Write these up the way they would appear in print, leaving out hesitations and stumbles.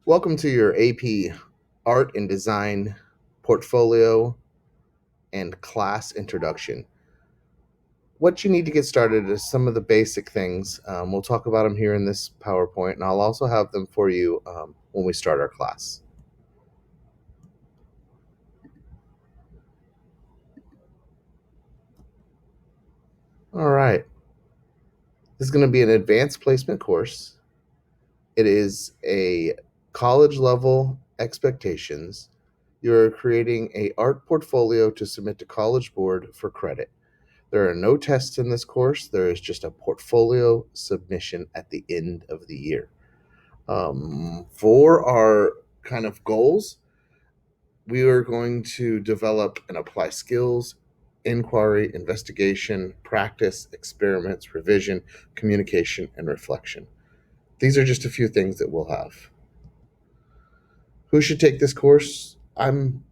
Welcome to your AP Art and Design Portfolio and Class Introduction. What you need to get started is some of the basic things. We'll talk about them here in this PowerPoint, and I'll also have them for you when we start our class. All right. This is going to be an advanced placement course. It is a college level expectations. You're creating a art portfolio to submit to College Board for credit. There are no tests in this course. There is just a portfolio submission at the end of the year. For our kind of goals, we are going to develop and apply skills, inquiry, investigation, practice, experiments, revision, communication, and reflection. These are just a few things that we'll have. Who should take this course? I'm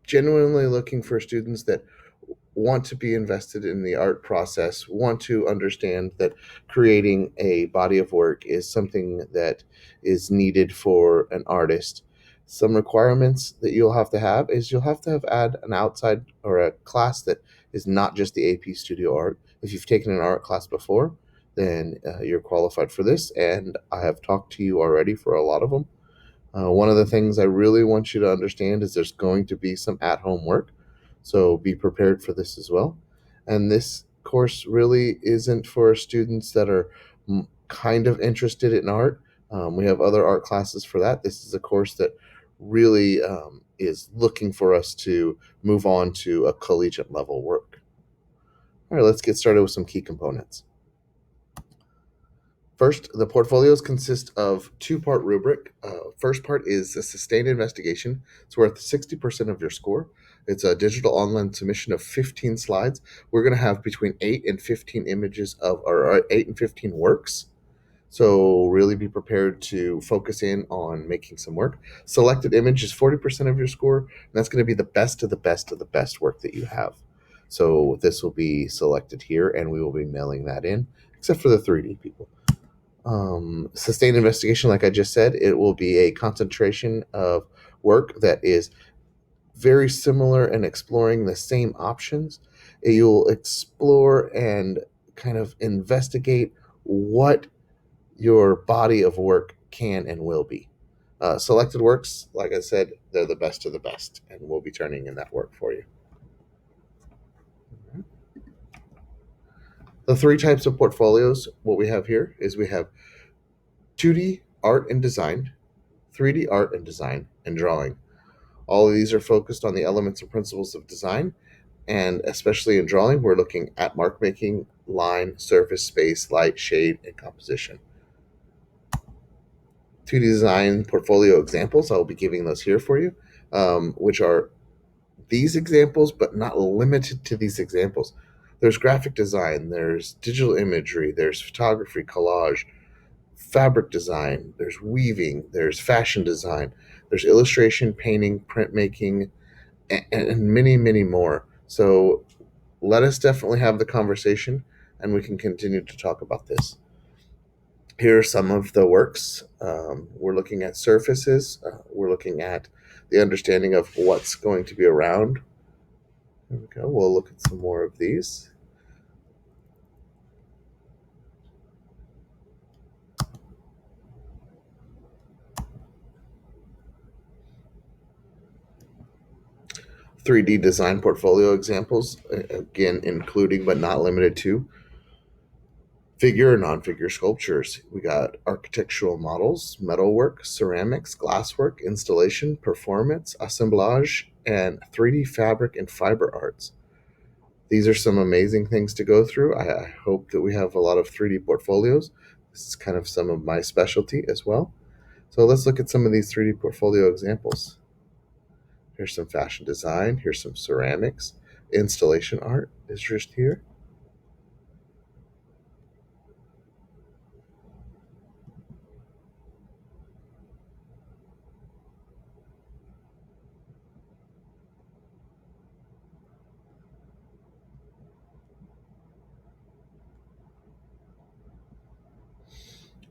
genuinely looking for students that want to be invested in the art process, want to understand that creating a body of work is something that is needed for an artist. Some requirements that you'll have is you'll have to have had an outside or a class that is not just the AP Studio Art. If you've taken an art class before, then you're qualified for this, and I have talked to you already for a lot of them. One of the things I really want you to understand is there's going to be some at home work. So be prepared for this as well. And this course really isn't for students that are kind of interested in art. We have other art classes for that. This is a course that really is looking for us to move on to a collegiate level work. All right, let's get started with some key components. First, the portfolios consist of two-part rubric. First part is a sustained investigation. It's worth 60% of your score. It's a digital online submission of 15 slides. We're going to have between 8 and 15 images or 8 and 15 works. So really be prepared to focus in on making some work. Selected image is 40% of your score, and that's going to be the best of the best of the best work that you have. So this will be selected here, and we will be mailing that in, except for the 3D people. Sustained investigation, like I just said, it will be a concentration of work that is very similar and exploring the same options. You'll explore and kind of investigate what your body of work can and will be. Selected works, like I said, they're the best of the best, and we'll be turning in that work for you. The three types of portfolios, what we have here is we have 2D art and design, 3D art and design, and drawing. All of these are focused on the elements and principles of design, and especially in drawing, we're looking at mark making, line, surface, space, light, shade, and composition. 2D design portfolio examples, I'll be giving those here for you, which are these examples, but not limited to these examples. There's graphic design, there's digital imagery, there's photography, collage, fabric design, there's weaving, there's fashion design, there's illustration, painting, printmaking, and many, many more. So let us definitely have the conversation and we can continue to talk about this. Here are some of the works. We're looking at surfaces, we're looking at the understanding of what's going to be around. There we go. We'll look at some more of these. 3D design portfolio examples, again, including but not limited to figure and non-figure sculptures. We got architectural models, metalwork, ceramics, glasswork, installation, performance, assemblage, and 3D fabric and fiber arts. These are some amazing things to go through. I hope that we have a lot of 3D portfolios. This is kind of some of my specialty as well. So let's look at some of these 3D portfolio examples. Here's some fashion design. Here's some ceramics. Installation art is just here.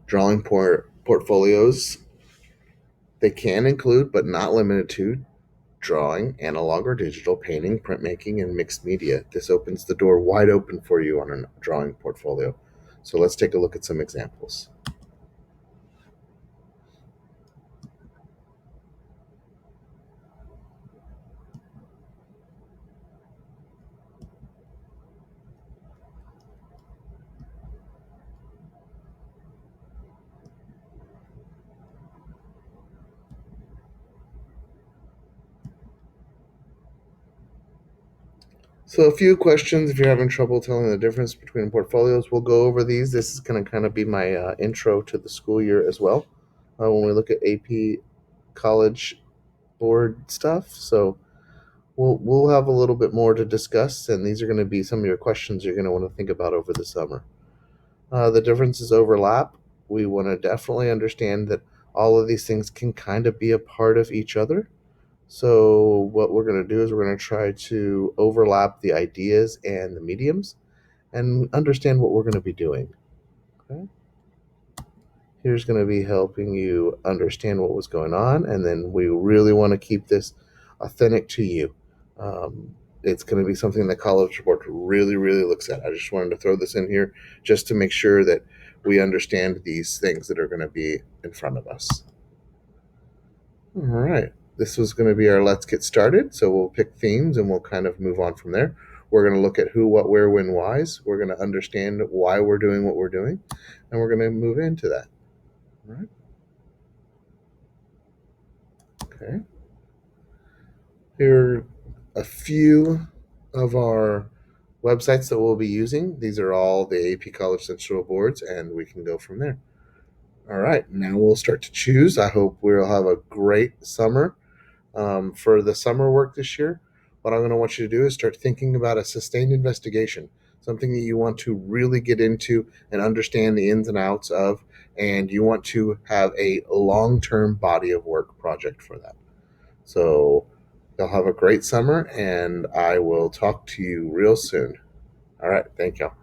Drawing portfolios. They can include, but not limited to, drawing, analog or digital, painting, printmaking, and mixed media. This opens the door wide open for you on a drawing portfolio. So let's take a look at some examples. So a few questions if you're having trouble telling the difference between portfolios. We'll go over these. This is going to kind of be my intro to the school year as well when we look at AP college board stuff. So we'll have a little bit more to discuss, and these are going to be some of your questions you're going to want to think about over the summer. The differences overlap. We want to definitely understand that all of these things can kind of be a part of each other. So, what we're going to do is we're going to try to overlap the ideas and the mediums and understand what we're going to be doing. Okay? Here's going to be helping you understand what was going on, and then we really want to keep this authentic to you. It's going to be something that College Board really, really looks at. I just wanted to throw this in here just to make sure that we understand these things that are going to be in front of us. All right. This was going to be our let's get started. So we'll pick themes and we'll kind of move on from there. We're going to look at who, what, where, when, whys. We're going to understand why we're doing what we're doing, and we're going to move into that. All right. Okay. Here are a few of our websites that we'll be using. These are all the AP College Central boards, and we can go from there. All right, now we'll start to choose. I hope we'll have a great summer. For the summer work this year, what I'm going to want you to do is start thinking about a sustained investigation, something that you want to really get into and understand the ins and outs of, and you want to have a long-term body of work project for that. So you'll have a great summer, and I will talk to you real soon. All right, thank y'all.